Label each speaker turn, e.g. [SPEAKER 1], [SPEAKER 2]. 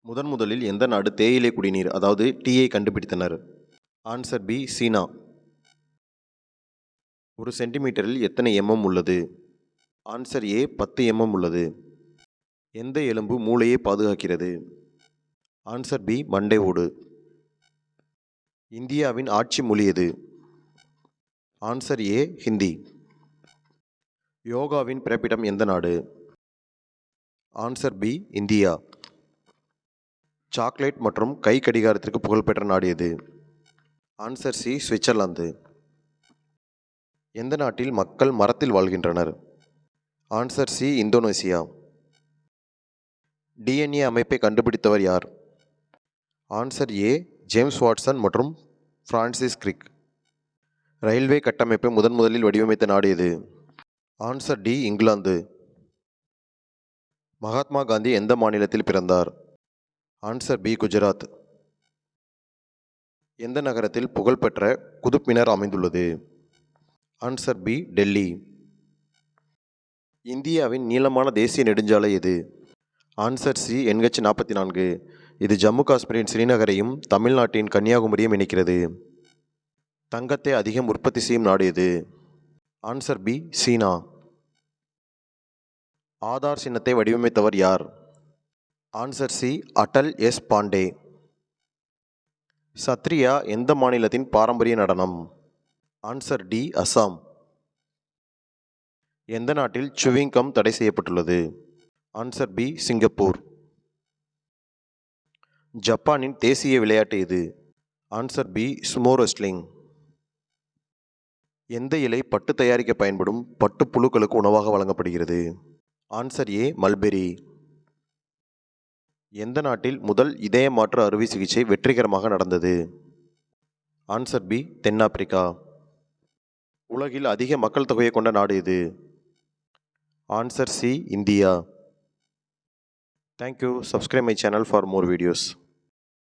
[SPEAKER 1] முதலில் எந்த நாடு தேயிலை குடிநீர் அதாவது டீயை கண்டுபிடித்தனர்? ஆன்சர் பி சீனா. ஒரு சென்டிமீட்டரில் எத்தனை உள்ளது? ஆன்சர் ஏ 10 உள்ளது. எந்த எலும்பு மூளையை பாதுகாக்கிறது? ஆன்சர் பி மண்டை ஓடு. இந்தியாவின் ஆட்சி மொழி எது? Answer A Hindi. யோகாவின் பிறப்பிடம் எந்த நாடு? Answer B India. சாக்லேட் மற்றும் கை கடிகாரத்திற்கு புகழ்பெற்ற நாடு எது? Answer C Switzerland. எந்த நாட்டில் மக்கள் மரத்தில் வாழ்கின்றனர்? Answer C Indonesia. டிஎன்ஏ அமைப்பை கண்டுபிடித்தவர் யார்? ஆன்சர் ஏ ஜேம்ஸ் வாட்சன் மற்றும் பிரான்சிஸ் கிரிக். ரயில்வே கட்டமைப்பை முதலில் வடிவமைத்த நாடு எது? Answer D England. Mahatma Gandhi எந்த மாநிலத்தில் பிறந்தார்? Answer B Gujarat. எந்த நகரத்தில் புகழ்பெற்ற குதுப் மினார் அமைந்துள்ளது? Answer B Delhi. இந்தியாவின் நீளமான தேசிய நெடுஞ்சாலை எது? Answer C NH 44. இது ஜம்மு காஷ்மீரின் ஸ்ரீநகரையும் தமிழ்நாட்டின் கன்னியாகுமரியும் இணைக்கிறது. தங்கத்தை அதிகம் உற்பத்தி செய்யும் நாடு எது? ஆன்சர் பி சீனா. ஆதார் சின்னத்தை வடிவமைத்தவர் யார்? Answer C Atal S Pande. Sattriya எந்த மாநிலத்தின் பாரம்பரிய நடனம்? Answer D Assam. எந்த நாட்டில் சுவிங்கம் தடை செய்யப்பட்டுள்ளது? Answer B Singapore. ஜப்பானின் தேசிய விளையாட்டு எது? Answer B sumo wrestling. எந்த இலை பட்டு தயாரிக்க பயன்படும் பட்டுப்புழுக்களுக்கு உணவாக வழங்கப்படுகிறது? Answer A mulberry. எந்த நாட்டில் முதல் இதய மாற்று அறுவை சிகிச்சை வெற்றிகரமாக நடந்தது? ஆன்சர் பி தென்னாப்பிரிக்கா. உலகில் அதிக மக்கள் தொகையை கொண்ட நாடு எது? Answer C India. Thank you. Subscribe my channel for more videos.